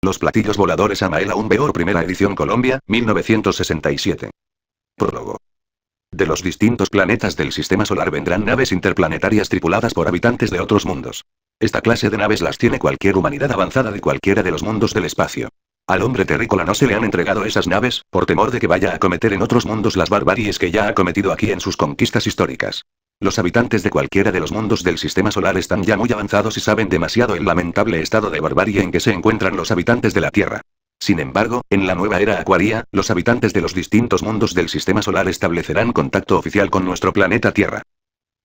Los platillos voladores Samael Aún Weor, primera edición Colombia, 1967. Prólogo. De los distintos planetas del sistema solar vendrán naves interplanetarias tripuladas por habitantes de otros mundos. Esta clase de naves las tiene cualquier humanidad avanzada de cualquiera de los mundos del espacio. Al hombre terrícola no se le han entregado esas naves, por temor de que vaya a cometer en otros mundos las barbaries que ya ha cometido aquí en sus conquistas históricas. Los habitantes de cualquiera de los mundos del sistema solar están ya muy avanzados y saben demasiado el lamentable estado de barbarie en que se encuentran los habitantes de la Tierra. Sin embargo, en la nueva era acuaria, los habitantes de los distintos mundos del sistema solar establecerán contacto oficial con nuestro planeta Tierra.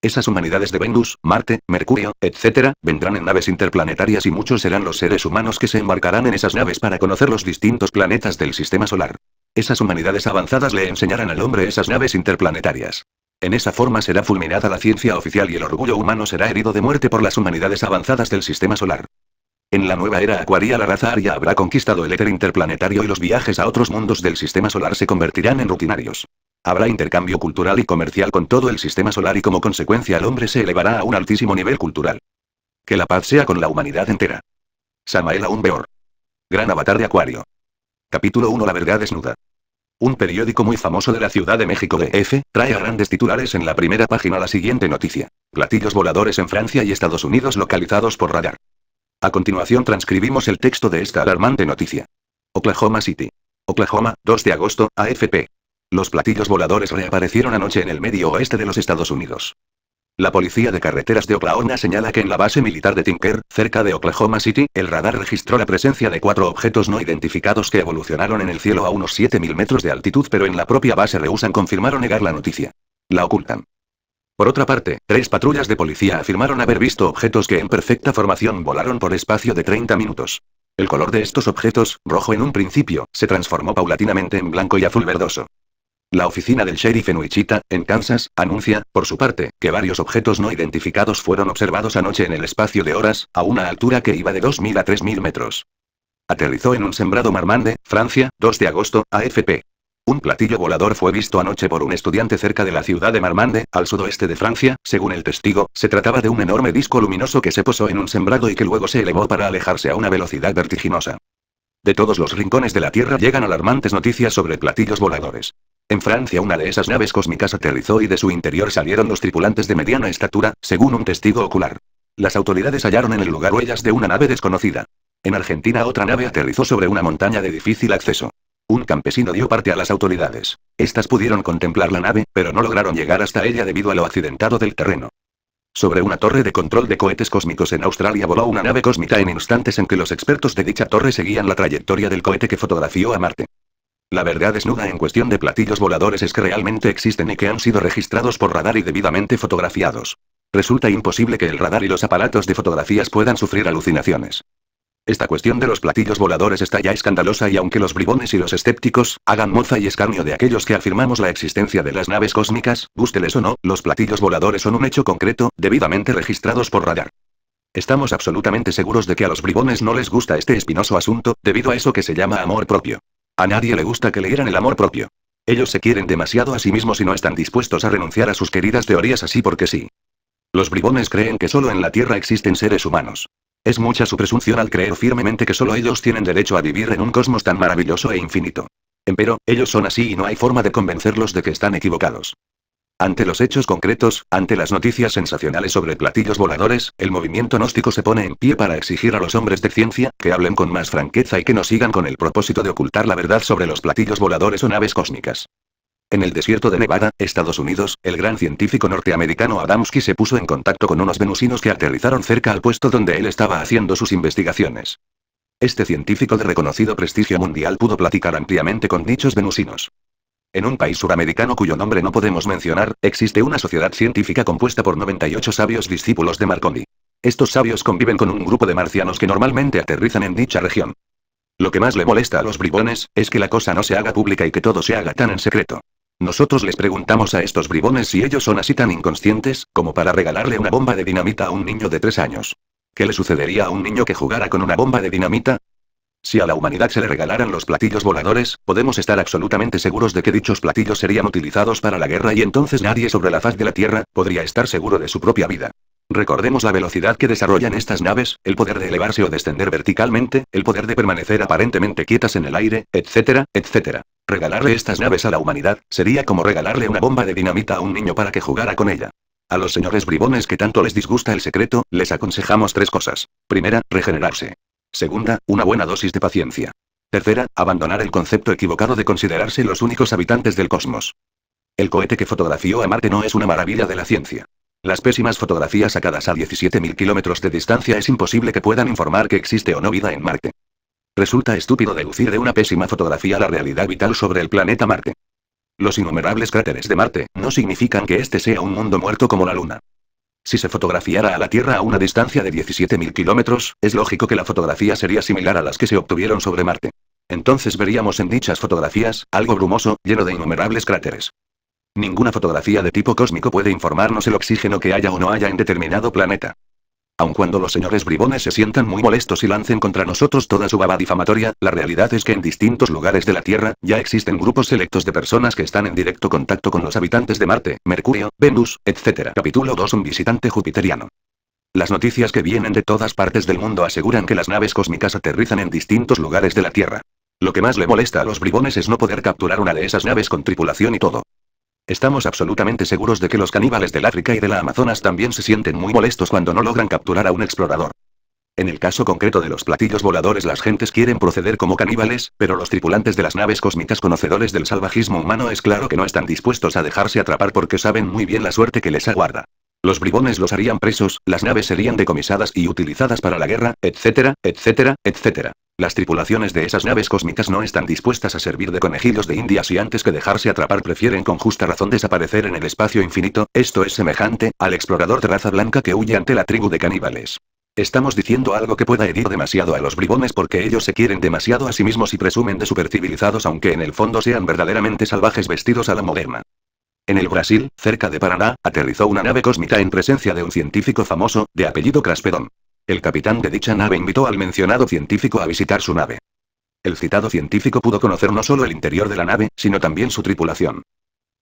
Esas humanidades de Venus, Marte, Mercurio, etc., vendrán en naves interplanetarias y muchos serán los seres humanos que se embarcarán en esas naves para conocer los distintos planetas del sistema solar. Esas humanidades avanzadas le enseñarán al hombre esas naves interplanetarias. En esa forma será fulminada la ciencia oficial y el orgullo humano será herido de muerte por las humanidades avanzadas del sistema solar. En la nueva era acuaria la raza aria habrá conquistado el éter interplanetario y los viajes a otros mundos del sistema solar se convertirán en rutinarios. Habrá intercambio cultural y comercial con todo el sistema solar y como consecuencia el hombre se elevará a un altísimo nivel cultural. Que la paz sea con la humanidad entera. Samael Aún Weor. Gran avatar de Acuario. Capítulo 1. La verdad desnuda. Un periódico muy famoso de la Ciudad de México DF, trae a grandes titulares en la primera página la siguiente noticia. Platillos voladores en Francia y Estados Unidos localizados por radar. A continuación transcribimos el texto de esta alarmante noticia. Oklahoma City. Oklahoma, 2 de agosto, AFP. Los platillos voladores reaparecieron anoche en el medio oeste de los Estados Unidos. La policía de carreteras de Oklahoma señala que en la base militar de Tinker, cerca de Oklahoma City, el radar registró la presencia de 4 objetos no identificados que evolucionaron en el cielo a unos 7.000 metros de altitud, pero en la propia base rehúsan confirmar o negar la noticia. La ocultan. Por otra parte, 3 patrullas de policía afirmaron haber visto objetos que en perfecta formación volaron por espacio de 30 minutos. El color de estos objetos, rojo en un principio, se transformó paulatinamente en blanco y azul verdoso. La oficina del sheriff en Wichita, en Kansas, anuncia, por su parte, que varios objetos no identificados fueron observados anoche en el espacio de horas, a una altura que iba de 2.000 a 3.000 metros. Aterrizó en un sembrado Marmande, Francia, 2 de agosto, AFP. Un platillo volador fue visto anoche por un estudiante cerca de la ciudad de Marmande, al sudoeste de Francia. Según el testigo, se trataba de un enorme disco luminoso que se posó en un sembrado y que luego se elevó para alejarse a una velocidad vertiginosa. De todos los rincones de la Tierra llegan alarmantes noticias sobre platillos voladores. En Francia una de esas naves cósmicas aterrizó y de su interior salieron los tripulantes de mediana estatura, según un testigo ocular. Las autoridades hallaron en el lugar huellas de una nave desconocida. En Argentina otra nave aterrizó sobre una montaña de difícil acceso. Un campesino dio parte a las autoridades. Estas pudieron contemplar la nave, pero no lograron llegar hasta ella debido a lo accidentado del terreno. Sobre una torre de control de cohetes cósmicos en Australia voló una nave cósmica en instantes en que los expertos de dicha torre seguían la trayectoria del cohete que fotografió a Marte. La verdad desnuda en cuestión de platillos voladores es que realmente existen y que han sido registrados por radar y debidamente fotografiados. Resulta imposible que el radar y los aparatos de fotografías puedan sufrir alucinaciones. Esta cuestión de los platillos voladores está ya escandalosa y aunque los bribones y los escépticos hagan mofa y escarnio de aquellos que afirmamos la existencia de las naves cósmicas, gústeles o no, los platillos voladores son un hecho concreto, debidamente registrados por radar. Estamos absolutamente seguros de que a los bribones no les gusta este espinoso asunto, debido a eso que se llama amor propio. A nadie le gusta que le hieran el amor propio. Ellos se quieren demasiado a sí mismos y no están dispuestos a renunciar a sus queridas teorías así porque sí. Los bribones creen que solo en la Tierra existen seres humanos. Es mucha su presunción al creer firmemente que solo ellos tienen derecho a vivir en un cosmos tan maravilloso e infinito. Empero, ellos son así y no hay forma de convencerlos de que están equivocados. Ante los hechos concretos, ante las noticias sensacionales sobre platillos voladores, el movimiento gnóstico se pone en pie para exigir a los hombres de ciencia que hablen con más franqueza y que no sigan con el propósito de ocultar la verdad sobre los platillos voladores o naves cósmicas. En el desierto de Nevada, Estados Unidos, el gran científico norteamericano Adamski se puso en contacto con unos venusinos que aterrizaron cerca al puesto donde él estaba haciendo sus investigaciones. Este científico de reconocido prestigio mundial pudo platicar ampliamente con dichos venusinos. En un país suramericano cuyo nombre no podemos mencionar, existe una sociedad científica compuesta por 98 sabios discípulos de Marconi. Estos sabios conviven con un grupo de marcianos que normalmente aterrizan en dicha región. Lo que más le molesta a los bribones es que la cosa no se haga pública y que todo se haga tan en secreto. Nosotros les preguntamos a estos bribones si ellos son así tan inconscientes, como para regalarle una bomba de dinamita a un niño de 3 años. ¿Qué le sucedería a un niño que jugara con una bomba de dinamita? Si a la humanidad se le regalaran los platillos voladores, podemos estar absolutamente seguros de que dichos platillos serían utilizados para la guerra y entonces nadie sobre la faz de la Tierra podría estar seguro de su propia vida. Recordemos la velocidad que desarrollan estas naves, el poder de elevarse o descender verticalmente, el poder de permanecer aparentemente quietas en el aire, etcétera, etcétera. Regalarle estas naves a la humanidad, sería como regalarle una bomba de dinamita a un niño para que jugara con ella. A los señores bribones que tanto les disgusta el secreto, les aconsejamos 3 cosas. Primera, regenerarse. Segunda, una buena dosis de paciencia. Tercera, abandonar el concepto equivocado de considerarse los únicos habitantes del cosmos. El cohete que fotografió a Marte no es una maravilla de la ciencia. Las pésimas fotografías sacadas a 17.000 kilómetros de distancia es imposible que puedan informar que existe o no vida en Marte. Resulta estúpido deducir de una pésima fotografía la realidad vital sobre el planeta Marte. Los innumerables cráteres de Marte no significan que este sea un mundo muerto como la Luna. Si se fotografiara a la Tierra a una distancia de 17.000 kilómetros, es lógico que la fotografía sería similar a las que se obtuvieron sobre Marte. Entonces veríamos en dichas fotografías, algo brumoso, lleno de innumerables cráteres. Ninguna fotografía de tipo cósmico puede informarnos el oxígeno que haya o no haya en determinado planeta. Aun cuando los señores bribones se sientan muy molestos y lancen contra nosotros toda su baba difamatoria, la realidad es que en distintos lugares de la Tierra, ya existen grupos selectos de personas que están en directo contacto con los habitantes de Marte, Mercurio, Venus, etc. Capítulo 2. Un visitante jupiteriano. Las noticias que vienen de todas partes del mundo aseguran que las naves cósmicas aterrizan en distintos lugares de la Tierra. Lo que más le molesta a los bribones es no poder capturar una de esas naves con tripulación y todo. Estamos absolutamente seguros de que los caníbales del África y de la Amazonas también se sienten muy molestos cuando no logran capturar a un explorador. En el caso concreto de los platillos voladores, las gentes quieren proceder como caníbales, pero los tripulantes de las naves cósmicas conocedores del salvajismo humano es claro que no están dispuestos a dejarse atrapar porque saben muy bien la suerte que les aguarda. Los bribones los harían presos, las naves serían decomisadas y utilizadas para la guerra, etcétera, etcétera, etcétera. Las tripulaciones de esas naves cósmicas no están dispuestas a servir de conejillos de indias y antes que dejarse atrapar prefieren con justa razón desaparecer en el espacio infinito. Esto es semejante al explorador de raza blanca que huye ante la tribu de caníbales. Estamos diciendo algo que pueda herir demasiado a los bribones porque ellos se quieren demasiado a sí mismos y presumen de supercivilizados aunque en el fondo sean verdaderamente salvajes vestidos a la moderna. En el Brasil, cerca de Paraná, aterrizó una nave cósmica en presencia de un científico famoso, de apellido Craspedón. El capitán de dicha nave invitó al mencionado científico a visitar su nave. El citado científico pudo conocer no solo el interior de la nave, sino también su tripulación.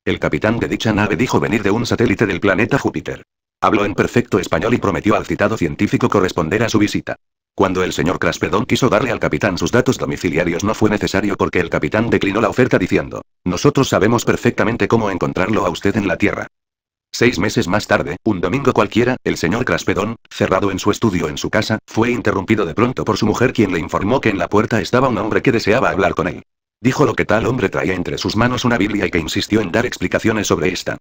El capitán de dicha nave dijo venir de un satélite del planeta Júpiter. Habló en perfecto español y prometió al citado científico corresponder a su visita. Cuando el señor Craspedón quiso darle al capitán sus datos domiciliarios no fue necesario porque el capitán declinó la oferta diciendo, nosotros sabemos perfectamente cómo encontrarlo a usted en la Tierra. 6 meses más tarde, un domingo cualquiera, el señor Craspedón, cerrado en su estudio en su casa, fue interrumpido de pronto por su mujer quien le informó que en la puerta estaba un hombre que deseaba hablar con él. Dijo lo que tal hombre traía entre sus manos una Biblia y que insistió en dar explicaciones sobre esta.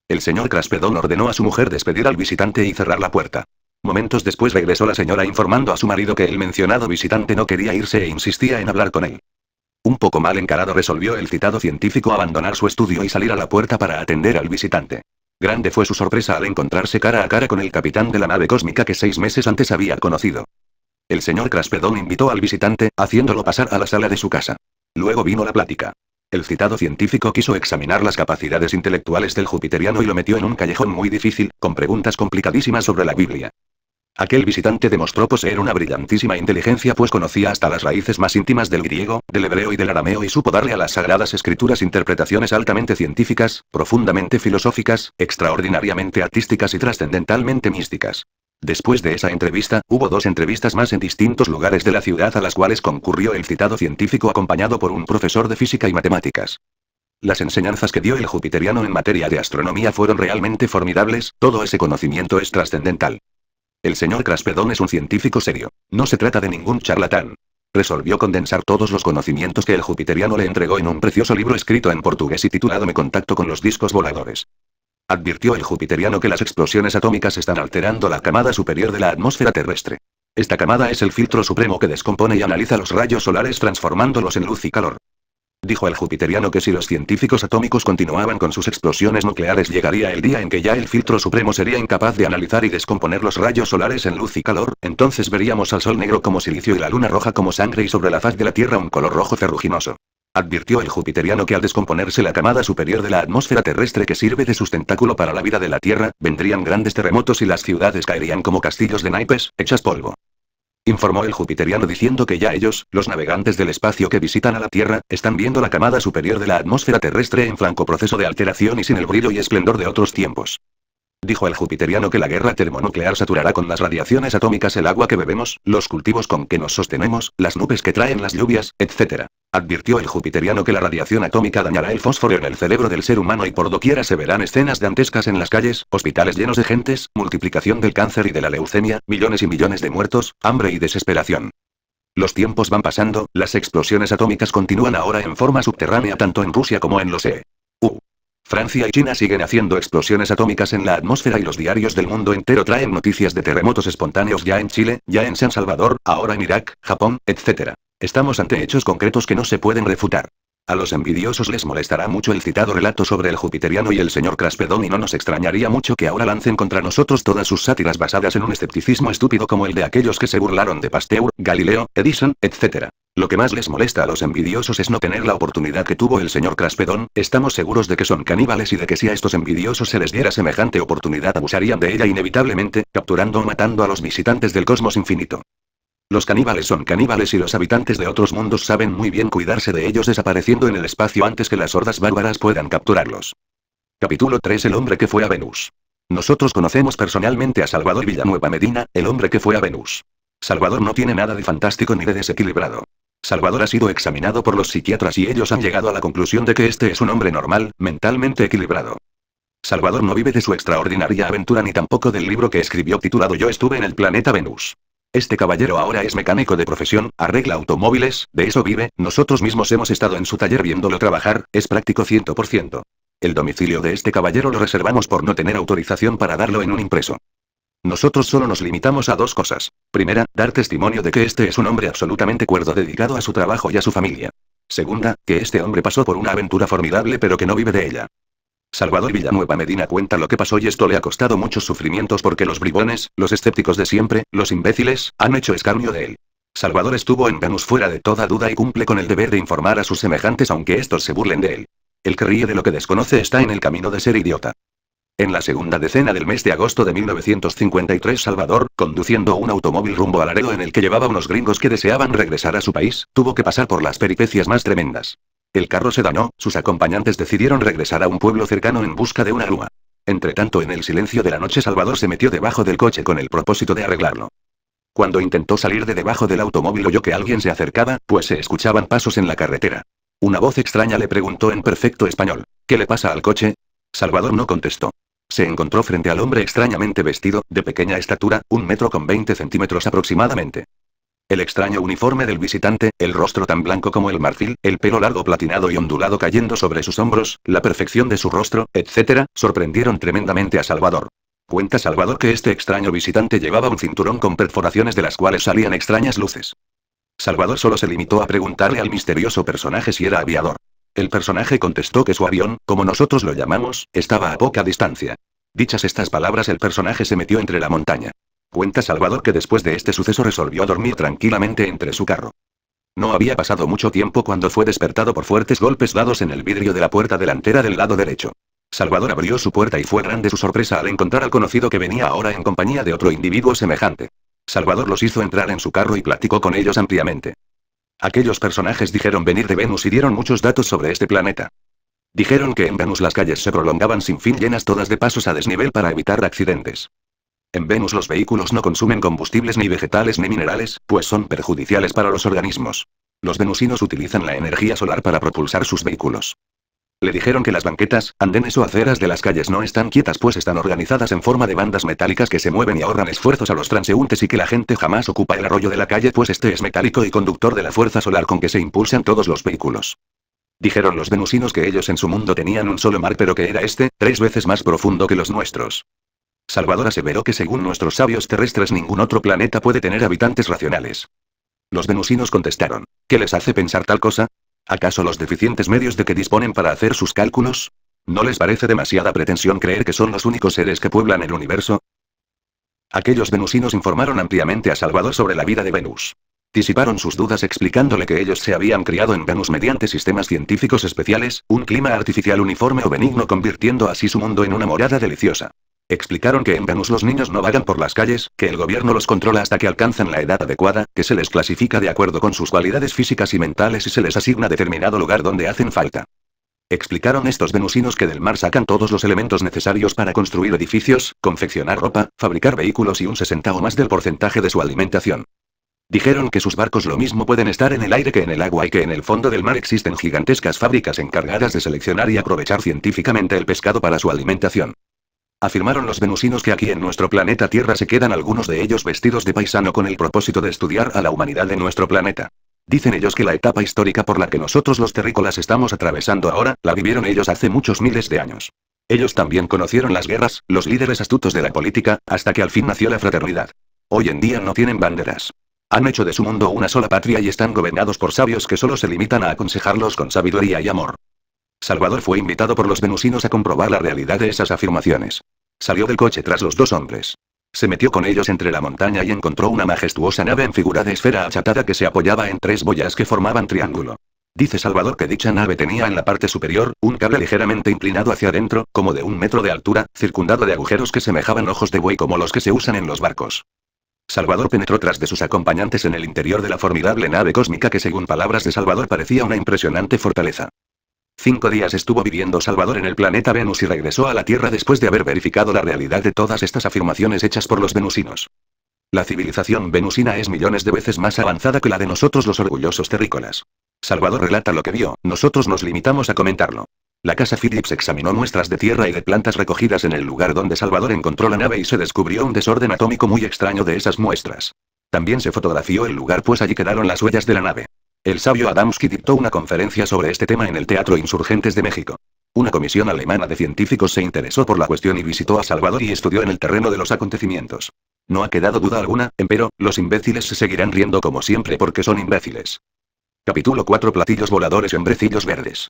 El señor Craspedón ordenó a su mujer despedir al visitante y cerrar la puerta. Momentos después regresó la señora informando a su marido que el mencionado visitante no quería irse e insistía en hablar con él. Un poco mal encarado resolvió el citado científico abandonar su estudio y salir a la puerta para atender al visitante. Grande fue su sorpresa al encontrarse cara a cara con el capitán de la nave cósmica que 6 meses antes había conocido. El señor Craspedón invitó al visitante, haciéndolo pasar a la sala de su casa. Luego vino la plática. El citado científico quiso examinar las capacidades intelectuales del jupiteriano y lo metió en un callejón muy difícil, con preguntas complicadísimas sobre la Biblia. Aquel visitante demostró poseer una brillantísima inteligencia pues conocía hasta las raíces más íntimas del griego, del hebreo y del arameo y supo darle a las sagradas escrituras interpretaciones altamente científicas, profundamente filosóficas, extraordinariamente artísticas y trascendentalmente místicas. Después de esa entrevista, hubo 2 entrevistas más en distintos lugares de la ciudad a las cuales concurrió el citado científico acompañado por un profesor de física y matemáticas. Las enseñanzas que dio el jupiteriano en materia de astronomía fueron realmente formidables, todo ese conocimiento es trascendental. El señor Craspedón es un científico serio. No se trata de ningún charlatán. Resolvió condensar todos los conocimientos que el jupiteriano le entregó en un precioso libro escrito en portugués y titulado Me contacto con los discos voladores. Advirtió el jupiteriano que las explosiones atómicas están alterando la camada superior de la atmósfera terrestre. Esta camada es el filtro supremo que descompone y analiza los rayos solares transformándolos en luz y calor. Dijo el jupiteriano que si los científicos atómicos continuaban con sus explosiones nucleares llegaría el día en que ya el filtro supremo sería incapaz de analizar y descomponer los rayos solares en luz y calor, entonces veríamos al sol negro como silicio y la luna roja como sangre y sobre la faz de la Tierra un color rojo ferruginoso. Advirtió el jupiteriano que al descomponerse la camada superior de la atmósfera terrestre que sirve de sustentáculo para la vida de la Tierra, vendrían grandes terremotos y las ciudades caerían como castillos de naipes, hechas polvo. Informó el jupiteriano diciendo que ya ellos, los navegantes del espacio que visitan a la Tierra, están viendo la camada superior de la atmósfera terrestre en franco proceso de alteración y sin el brillo y esplendor de otros tiempos. Dijo el jupiteriano que la guerra termonuclear saturará con las radiaciones atómicas el agua que bebemos, los cultivos con que nos sostenemos, las nubes que traen las lluvias, etc. Advirtió el jupiteriano que la radiación atómica dañará el fósforo en el cerebro del ser humano y por doquiera se verán escenas dantescas en las calles, hospitales llenos de gentes, multiplicación del cáncer y de la leucemia, millones y millones de muertos, hambre y desesperación. Los tiempos van pasando, las explosiones atómicas continúan ahora en forma subterránea tanto en Rusia como en los EU. Francia y China siguen haciendo explosiones atómicas en la atmósfera y los diarios del mundo entero traen noticias de terremotos espontáneos ya en Chile, ya en San Salvador, ahora en Irak, Japón, etc. Estamos ante hechos concretos que no se pueden refutar. A los envidiosos les molestará mucho el citado relato sobre el jupiteriano y el señor Craspedón y no nos extrañaría mucho que ahora lancen contra nosotros todas sus sátiras basadas en un escepticismo estúpido como el de aquellos que se burlaron de Pasteur, Galileo, Edison, etc. Lo que más les molesta a los envidiosos es no tener la oportunidad que tuvo el señor Craspedón, estamos seguros de que son caníbales y de que si a estos envidiosos se les diera semejante oportunidad abusarían de ella inevitablemente, capturando o matando a los visitantes del cosmos infinito. Los caníbales son caníbales y los habitantes de otros mundos saben muy bien cuidarse de ellos desapareciendo en el espacio antes que las hordas bárbaras puedan capturarlos. Capítulo 3. El hombre que fue a Venus. Nosotros conocemos personalmente a Salvador Villanueva Medina, el hombre que fue a Venus. Salvador no tiene nada de fantástico ni de desequilibrado. Salvador ha sido examinado por los psiquiatras y ellos han llegado a la conclusión de que este es un hombre normal, mentalmente equilibrado. Salvador no vive de su extraordinaria aventura ni tampoco del libro que escribió titulado Yo estuve en el planeta Venus. Este caballero ahora es mecánico de profesión, arregla automóviles, de eso vive, nosotros mismos hemos estado en su taller viéndolo trabajar, es práctico 100%. El domicilio de este caballero lo reservamos por no tener autorización para darlo en un impreso. Nosotros solo nos limitamos a dos cosas. Primera, dar testimonio de que este es un hombre absolutamente cuerdo dedicado a su trabajo y a su familia. Segunda, que este hombre pasó por una aventura formidable pero que no vive de ella. Salvador Villanueva Medina cuenta lo que pasó y esto le ha costado muchos sufrimientos porque los bribones, los escépticos de siempre, los imbéciles, han hecho escarnio de él. Salvador estuvo en Venus fuera de toda duda y cumple con el deber de informar a sus semejantes aunque estos se burlen de él. El que ríe de lo que desconoce está en el camino de ser idiota. En la segunda decena del mes de agosto de 1953 Salvador, conduciendo un automóvil rumbo a Laredo en el que llevaba unos gringos que deseaban regresar a su país, tuvo que pasar por las peripecias más tremendas. El carro se dañó, sus acompañantes decidieron regresar a un pueblo cercano en busca de una grúa. Entretanto en el silencio de la noche Salvador se metió debajo del coche con el propósito de arreglarlo. Cuando intentó salir de debajo del automóvil oyó que alguien se acercaba, pues se escuchaban pasos en la carretera. Una voz extraña le preguntó en perfecto español, ¿qué le pasa al coche? Salvador no contestó. Se encontró frente al hombre extrañamente vestido, de pequeña estatura, 1,20 m aproximadamente. El extraño uniforme del visitante, el rostro tan blanco como el marfil, el pelo largo platinado y ondulado cayendo sobre sus hombros, la perfección de su rostro, etc., sorprendieron tremendamente a Salvador. Cuenta Salvador que este extraño visitante llevaba un cinturón con perforaciones de las cuales salían extrañas luces. Salvador solo se limitó a preguntarle al misterioso personaje si era aviador. El personaje contestó que su avión, como nosotros lo llamamos, estaba a poca distancia. Dichas estas palabras el personaje se metió entre la montaña. Cuenta Salvador que después de este suceso resolvió dormir tranquilamente entre su carro. No había pasado mucho tiempo cuando fue despertado por fuertes golpes dados en el vidrio de la puerta delantera del lado derecho. Salvador abrió su puerta y fue grande su sorpresa al encontrar al conocido que venía ahora en compañía de otro individuo semejante. Salvador los hizo entrar en su carro y platicó con ellos ampliamente. Aquellos personajes dijeron venir de Venus y dieron muchos datos sobre este planeta. Dijeron que en Venus las calles se prolongaban sin fin llenas todas de pasos a desnivel para evitar accidentes. En Venus los vehículos no consumen combustibles ni vegetales ni minerales, pues son perjudiciales para los organismos. Los venusinos utilizan la energía solar para propulsar sus vehículos. Le dijeron que las banquetas, andenes o aceras de las calles no están quietas pues están organizadas en forma de bandas metálicas que se mueven y ahorran esfuerzos a los transeúntes y que la gente jamás ocupa el arroyo de la calle pues este es metálico y conductor de la fuerza solar con que se impulsan todos los vehículos. Dijeron los venusinos que ellos en su mundo tenían un solo mar pero que era 3 veces más profundo que los nuestros. Salvador aseveró que según nuestros sabios terrestres ningún otro planeta puede tener habitantes racionales. Los venusinos contestaron, ¿qué les hace pensar tal cosa? ¿Acaso los deficientes medios de que disponen para hacer sus cálculos? ¿No les parece demasiada pretensión creer que son los únicos seres que pueblan el universo? Aquellos venusinos informaron ampliamente a Salvador sobre la vida de Venus. Disiparon sus dudas explicándole que ellos se habían criado en Venus mediante sistemas científicos especiales, un clima artificial uniforme o benigno convirtiendo así su mundo en una morada deliciosa. Explicaron que en Venus los niños no vagan por las calles, que el gobierno los controla hasta que alcanzan la edad adecuada, que se les clasifica de acuerdo con sus cualidades físicas y mentales y se les asigna determinado lugar donde hacen falta. Explicaron estos venusinos que del mar sacan todos los elementos necesarios para construir edificios, confeccionar ropa, fabricar vehículos y un 60 o más del porcentaje de su alimentación. Dijeron que sus barcos lo mismo pueden estar en el aire que en el agua y que en el fondo del mar existen gigantescas fábricas encargadas de seleccionar y aprovechar científicamente el pescado para su alimentación. Afirmaron los venusinos que aquí en nuestro planeta Tierra se quedan algunos de ellos vestidos de paisano con el propósito de estudiar a la humanidad de nuestro planeta. Dicen ellos que la etapa histórica por la que nosotros los terrícolas estamos atravesando ahora, la vivieron ellos hace muchos miles de años. Ellos también conocieron las guerras, los líderes astutos de la política, hasta que al fin nació la fraternidad. Hoy en día no tienen banderas. Han hecho de su mundo una sola patria y están gobernados por sabios que solo se limitan a aconsejarlos con sabiduría y amor. Salvador fue invitado por los venusinos a comprobar la realidad de esas afirmaciones. Salió del coche tras los dos hombres. Se metió con ellos entre la montaña y encontró una majestuosa nave en figura de esfera achatada que se apoyaba en tres boyas que formaban triángulo. Dice Salvador que dicha nave tenía en la parte superior, un cable ligeramente inclinado hacia adentro, como de 1 metro de altura, circundado de agujeros que semejaban ojos de buey como los que se usan en los barcos. Salvador penetró tras de sus acompañantes en el interior de la formidable nave cósmica que según palabras de Salvador parecía una impresionante fortaleza. 5 días estuvo viviendo Salvador en el planeta Venus y regresó a la Tierra después de haber verificado la realidad de todas estas afirmaciones hechas por los venusinos. La civilización venusina es millones de veces más avanzada que la de nosotros los orgullosos terrícolas. Salvador relata lo que vio, nosotros nos limitamos a comentarlo. La casa Phillips examinó muestras de tierra y de plantas recogidas en el lugar donde Salvador encontró la nave y se descubrió un desorden atómico muy extraño de esas muestras. También se fotografió el lugar pues allí quedaron las huellas de la nave. El sabio Adamski dictó una conferencia sobre este tema en el Teatro Insurgentes de México. Una comisión alemana de científicos se interesó por la cuestión y visitó a Salvador y estudió en el terreno de los acontecimientos. No ha quedado duda alguna, empero, los imbéciles se seguirán riendo como siempre porque son imbéciles. Capítulo 4 Platillos voladores y hombrecillos verdes.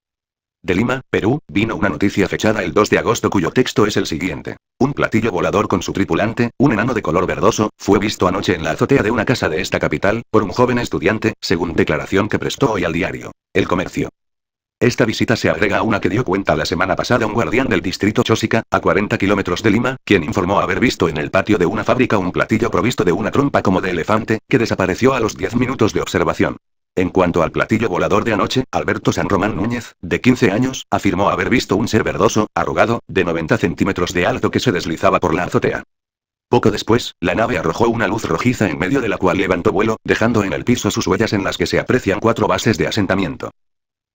De Lima, Perú, vino una noticia fechada el 2 de agosto cuyo texto es el siguiente. Un platillo volador con su tripulante, un enano de color verdoso, fue visto anoche en la azotea de una casa de esta capital, por un joven estudiante, según declaración que prestó hoy al diario El Comercio. Esta visita se agrega a una que dio cuenta la semana pasada un guardián del distrito Chosica, a 40 kilómetros de Lima, quien informó haber visto en el patio de una fábrica un platillo provisto de una trompa como de elefante, que desapareció a los 10 minutos de observación. En cuanto al platillo volador de anoche, Alberto San Román Núñez, de 15 años, afirmó haber visto un ser verdoso, arrugado, de 90 centímetros de alto que se deslizaba por la azotea. Poco después, la nave arrojó una luz rojiza en medio de la cual levantó vuelo, dejando en el piso sus huellas en las que se aprecian 4 bases de asentamiento.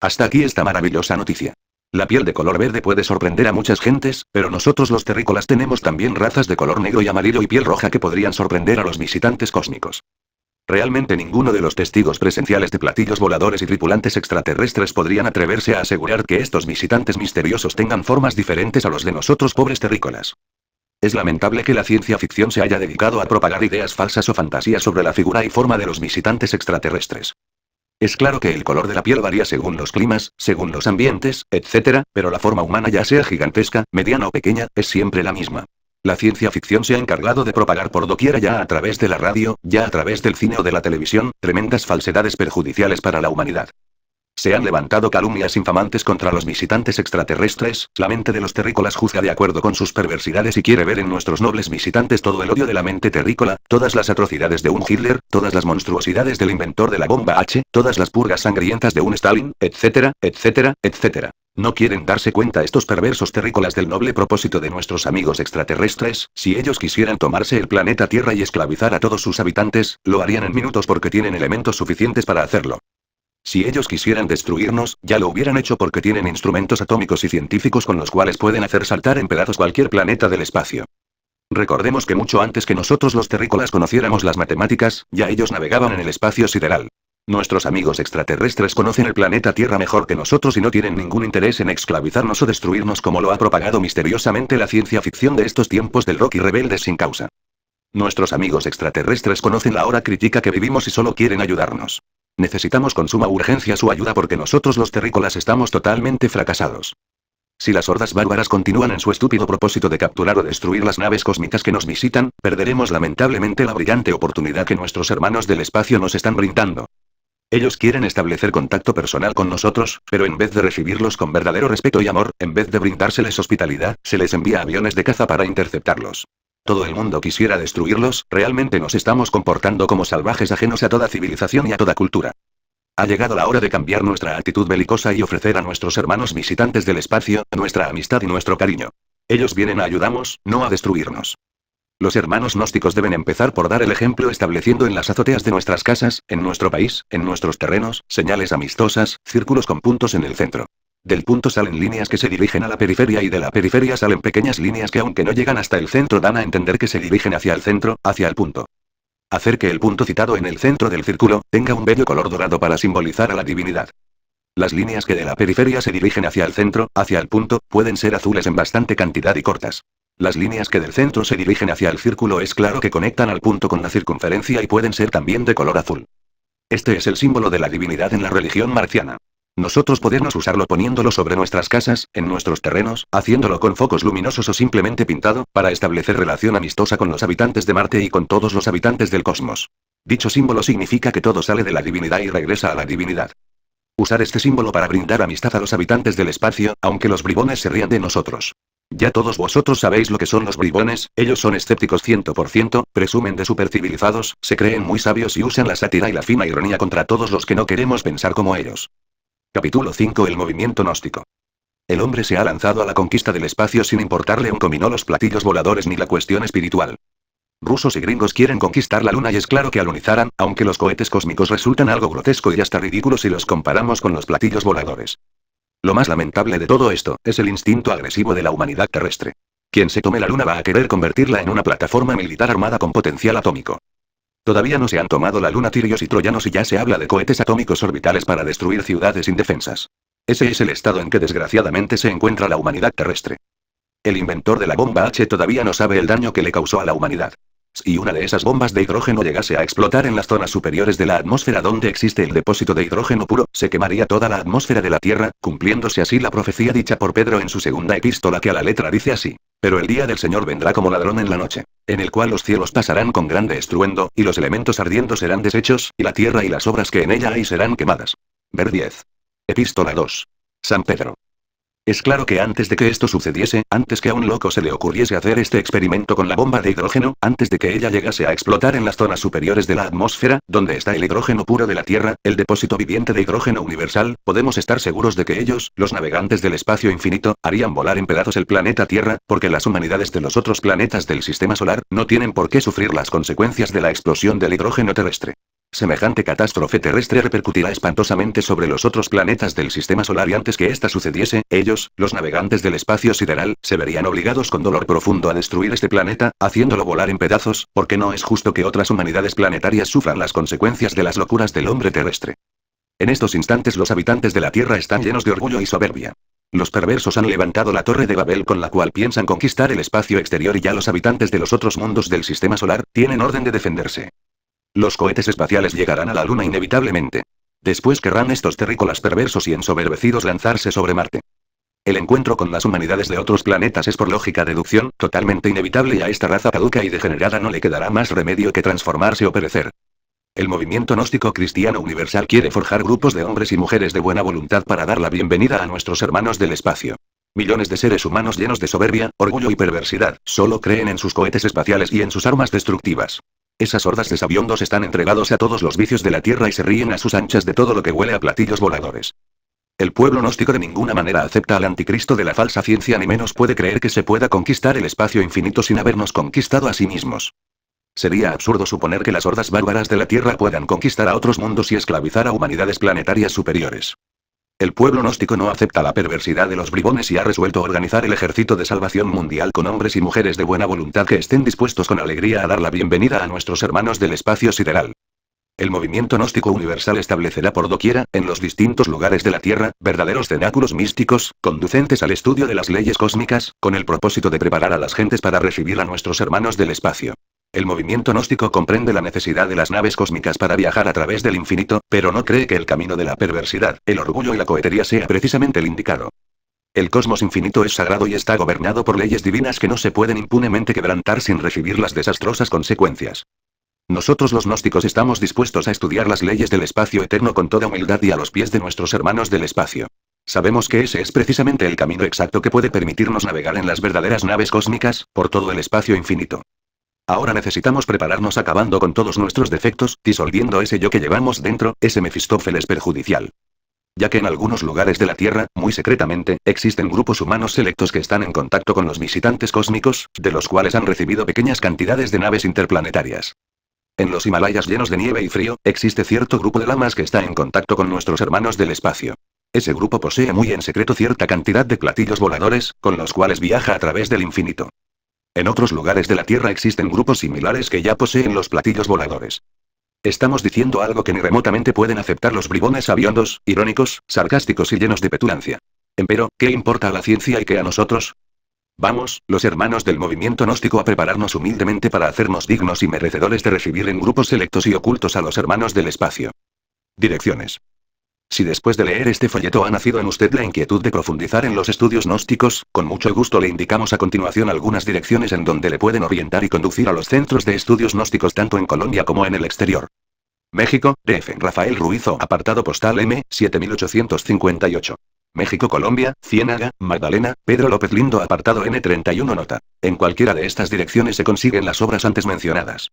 Hasta aquí esta maravillosa noticia. La piel de color verde puede sorprender a muchas gentes, pero nosotros los terrícolas tenemos también razas de color negro y amarillo y piel roja que podrían sorprender a los visitantes cósmicos. Realmente ninguno de los testigos presenciales de platillos voladores y tripulantes extraterrestres podrían atreverse a asegurar que estos visitantes misteriosos tengan formas diferentes a los de nosotros pobres terrícolas. Es lamentable que la ciencia ficción se haya dedicado a propagar ideas falsas o fantasías sobre la figura y forma de los visitantes extraterrestres. Es claro que el color de la piel varía según los climas, según los ambientes, etc., pero la forma humana ya sea gigantesca, mediana o pequeña, es siempre la misma. La ciencia ficción se ha encargado de propagar por doquiera ya a través de la radio, ya a través del cine o de la televisión, tremendas falsedades perjudiciales para la humanidad. Se han levantado calumnias infamantes contra los visitantes extraterrestres, la mente de los terrícolas juzga de acuerdo con sus perversidades y quiere ver en nuestros nobles visitantes todo el odio de la mente terrícola, todas las atrocidades de un Hitler, todas las monstruosidades del inventor de la bomba H, todas las purgas sangrientas de un Stalin, etcétera, etcétera, etcétera. ¿No quieren darse cuenta estos perversos terrícolas del noble propósito de nuestros amigos extraterrestres? Si ellos quisieran tomarse el planeta Tierra y esclavizar a todos sus habitantes, lo harían en minutos porque tienen elementos suficientes para hacerlo. Si ellos quisieran destruirnos, ya lo hubieran hecho porque tienen instrumentos atómicos y científicos con los cuales pueden hacer saltar en pedazos cualquier planeta del espacio. Recordemos que mucho antes que nosotros los terrícolas conociéramos las matemáticas, ya ellos navegaban en el espacio sideral. Nuestros amigos extraterrestres conocen el planeta Tierra mejor que nosotros y no tienen ningún interés en esclavizarnos o destruirnos como lo ha propagado misteriosamente la ciencia ficción de estos tiempos del rock y rebeldes sin causa. Nuestros amigos extraterrestres conocen la hora crítica que vivimos y solo quieren ayudarnos. Necesitamos con suma urgencia su ayuda porque nosotros los terrícolas estamos totalmente fracasados. Si las hordas bárbaras continúan en su estúpido propósito de capturar o destruir las naves cósmicas que nos visitan, perderemos lamentablemente la brillante oportunidad que nuestros hermanos del espacio nos están brindando. Ellos quieren establecer contacto personal con nosotros, pero en vez de recibirlos con verdadero respeto y amor, en vez de brindárseles hospitalidad, se les envía aviones de caza para interceptarlos. Todo el mundo quisiera destruirlos, realmente nos estamos comportando como salvajes ajenos a toda civilización y a toda cultura. Ha llegado la hora de cambiar nuestra actitud belicosa y ofrecer a nuestros hermanos visitantes del espacio, nuestra amistad y nuestro cariño. Ellos vienen a ayudarnos, no a destruirnos. Los hermanos gnósticos deben empezar por dar el ejemplo estableciendo en las azoteas de nuestras casas, en nuestro país, en nuestros terrenos, señales amistosas, círculos con puntos en el centro. Del punto salen líneas que se dirigen a la periferia y de la periferia salen pequeñas líneas que aunque no llegan hasta el centro dan a entender que se dirigen hacia el centro, hacia el punto. Hacer que el punto citado en el centro del círculo tenga un bello color dorado para simbolizar a la divinidad. Las líneas que de la periferia se dirigen hacia el centro, hacia el punto, pueden ser azules en bastante cantidad y cortas. Las líneas que del centro se dirigen hacia el círculo es claro que conectan al punto con la circunferencia y pueden ser también de color azul. Este es el símbolo de la divinidad en la religión marciana. Nosotros podemos usarlo poniéndolo sobre nuestras casas, en nuestros terrenos, haciéndolo con focos luminosos o simplemente pintado, para establecer relación amistosa con los habitantes de Marte y con todos los habitantes del cosmos. Dicho símbolo significa que todo sale de la divinidad y regresa a la divinidad. Usar este símbolo para brindar amistad a los habitantes del espacio, aunque los bribones se rían de nosotros. Ya todos vosotros sabéis lo que son los bribones, ellos son escépticos 100%, presumen de supercivilizados, se creen muy sabios y usan la sátira y la fina ironía contra todos los que no queremos pensar como ellos. Capítulo 5. El movimiento gnóstico. El hombre se ha lanzado a la conquista del espacio sin importarle un comino los platillos voladores ni la cuestión espiritual. Rusos y gringos quieren conquistar la luna y es claro que alunizaran, aunque los cohetes cósmicos resultan algo grotesco y hasta ridículo si los comparamos con los platillos voladores. Lo más lamentable de todo esto, es el instinto agresivo de la humanidad terrestre. Quien se tome la luna va a querer convertirla en una plataforma militar armada con potencial atómico. Todavía no se han tomado la luna tirios y troyanos y ya se habla de cohetes atómicos orbitales para destruir ciudades indefensas. Ese es el estado en que desgraciadamente se encuentra la humanidad terrestre. El inventor de la bomba H todavía no sabe el daño que le causó a la humanidad. Si una de esas bombas de hidrógeno llegase a explotar en las zonas superiores de la atmósfera donde existe el depósito de hidrógeno puro, se quemaría toda la atmósfera de la Tierra, cumpliéndose así la profecía dicha por Pedro en su segunda epístola que a la letra dice así: pero el día del Señor vendrá como ladrón en la noche, en el cual los cielos pasarán con grande estruendo, y los elementos ardiendo serán deshechos, y la tierra y las obras que en ella hay serán quemadas. Ver 10. Epístola 2. San Pedro. Es claro que antes de que esto sucediese, antes que a un loco se le ocurriese hacer este experimento con la bomba de hidrógeno, antes de que ella llegase a explotar en las zonas superiores de la atmósfera, donde está el hidrógeno puro de la Tierra, el depósito viviente de hidrógeno universal, podemos estar seguros de que ellos, los navegantes del espacio infinito, harían volar en pedazos el planeta Tierra, porque las humanidades de los otros planetas del sistema solar, no tienen por qué sufrir las consecuencias de la explosión del hidrógeno terrestre. Semejante catástrofe terrestre repercutirá espantosamente sobre los otros planetas del sistema solar y antes que esta sucediese, ellos, los navegantes del espacio sideral, se verían obligados con dolor profundo a destruir este planeta, haciéndolo volar en pedazos, porque no es justo que otras humanidades planetarias sufran las consecuencias de las locuras del hombre terrestre. En estos instantes los habitantes de la Tierra están llenos de orgullo y soberbia. Los perversos han levantado la torre de Babel con la cual piensan conquistar el espacio exterior y ya los habitantes de los otros mundos del sistema solar, tienen orden de defenderse. Los cohetes espaciales llegarán a la Luna inevitablemente. Después querrán estos terrícolas perversos y ensoberbecidos lanzarse sobre Marte. El encuentro con las humanidades de otros planetas es por lógica deducción, totalmente inevitable y a esta raza caduca y degenerada no le quedará más remedio que transformarse o perecer. El movimiento gnóstico cristiano universal quiere forjar grupos de hombres y mujeres de buena voluntad para dar la bienvenida a nuestros hermanos del espacio. Millones de seres humanos llenos de soberbia, orgullo y perversidad, solo creen en sus cohetes espaciales y en sus armas destructivas. Esas hordas de sabiondos están entregados a todos los vicios de la tierra y se ríen a sus anchas de todo lo que huele a platillos voladores. El pueblo gnóstico de ninguna manera acepta al anticristo de la falsa ciencia ni menos puede creer que se pueda conquistar el espacio infinito sin habernos conquistado a sí mismos. Sería absurdo suponer que las hordas bárbaras de la tierra puedan conquistar a otros mundos y esclavizar a humanidades planetarias superiores. El pueblo gnóstico no acepta la perversidad de los bribones y ha resuelto organizar el ejército de salvación mundial con hombres y mujeres de buena voluntad que estén dispuestos con alegría a dar la bienvenida a nuestros hermanos del espacio sideral. El movimiento gnóstico universal establecerá por doquiera, en los distintos lugares de la Tierra, verdaderos cenáculos místicos, conducentes al estudio de las leyes cósmicas, con el propósito de preparar a las gentes para recibir a nuestros hermanos del espacio. El movimiento gnóstico comprende la necesidad de las naves cósmicas para viajar a través del infinito, pero no cree que el camino de la perversidad, el orgullo y la cohetería sea precisamente el indicado. El cosmos infinito es sagrado y está gobernado por leyes divinas que no se pueden impunemente quebrantar sin recibir las desastrosas consecuencias. Nosotros los gnósticos estamos dispuestos a estudiar las leyes del espacio eterno con toda humildad y a los pies de nuestros hermanos del espacio. Sabemos que ese es precisamente el camino exacto que puede permitirnos navegar en las verdaderas naves cósmicas, por todo el espacio infinito. Ahora necesitamos prepararnos acabando con todos nuestros defectos, disolviendo ese yo que llevamos dentro, ese Mefistófeles perjudicial. Ya que en algunos lugares de la Tierra, muy secretamente, existen grupos humanos selectos que están en contacto con los visitantes cósmicos, de los cuales han recibido pequeñas cantidades de naves interplanetarias. En los Himalayas llenos de nieve y frío, existe cierto grupo de lamas que está en contacto con nuestros hermanos del espacio. Ese grupo posee muy en secreto cierta cantidad de platillos voladores, con los cuales viaja a través del infinito. En otros lugares de la Tierra existen grupos similares que ya poseen los platillos voladores. Estamos diciendo algo que ni remotamente pueden aceptar los bribones sabiondos, irónicos, sarcásticos y llenos de petulancia. Empero, ¿qué importa a la ciencia y qué a nosotros? Vamos, los hermanos del movimiento gnóstico, a prepararnos humildemente para hacernos dignos y merecedores de recibir en grupos selectos y ocultos a los hermanos del espacio. Direcciones. Si después de leer este folleto ha nacido en usted la inquietud de profundizar en los estudios gnósticos, con mucho gusto le indicamos a continuación algunas direcciones en donde le pueden orientar y conducir a los centros de estudios gnósticos tanto en Colombia como en el exterior. México, DF. Rafael Ruizo, apartado postal M, 7858. México, Colombia, Ciénaga, Magdalena, Pedro López Lindo, apartado N31. Nota. En cualquiera de estas direcciones se consiguen las obras antes mencionadas.